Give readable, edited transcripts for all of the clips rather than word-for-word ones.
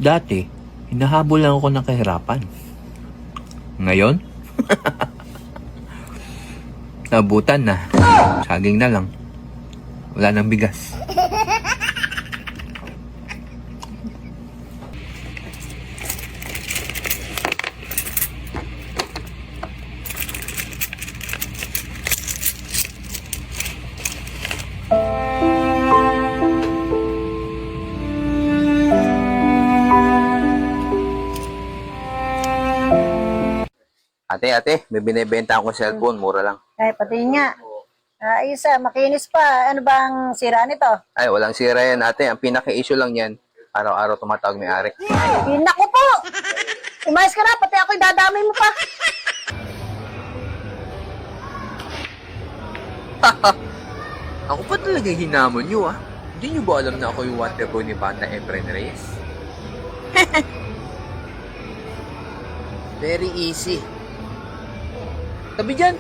Dati, hinahabol lang ako ng kahirapan. Ngayon, nabutan na. Saging na lang. Wala nang bigas. Ate, may binibenta akong cellphone, mura lang. Ay, pati nga. Isa, makinis pa. Ano bang sira nito? Ay, walang sira yan, ate. Ang pinaka-issue lang yan, araw-araw tumatawag may-ari. Naku po! Umayos ka na, pati ako'y dadamay mo pa. Ako pa talaga hinamon nyo Hindi nyo ba alam na ako yung waterboy ni Banda Efren Reyes? Very easy. Tabi dyan!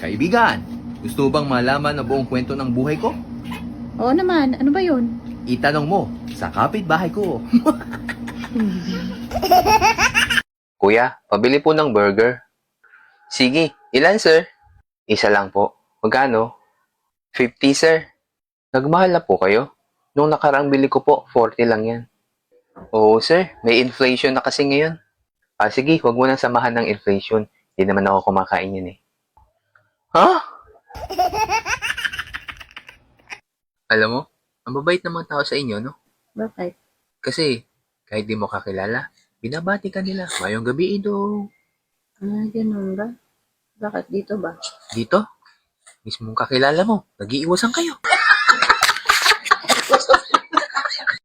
Kaibigan, gusto mo bang malaman ang buong kwento ng buhay ko? Oo naman, ano ba yun? Itanong mo sa kapitbahay ko. Kuya, pabili po ng burger. Sige, ilan sir? Isa lang po. Magkano? 50 sir. Nagmahal na po kayo? Nung nakaraang bili ko po, 40 lang yan. Oo sir, may inflation na kasi ngayon. Sige, wag mo nang samahan ng inflation. Hindi naman ako kumakain yan eh. Ha? Alam mo, ang babait ng mga tao sa inyo, no? Bakit? Kasi, kahit di mo kakilala, binabati ka nila. Mayong gabi, Ido. Ganun ba? Bakit dito ba? Dito, mismong kakilala mo, nag-iiwasan kayo.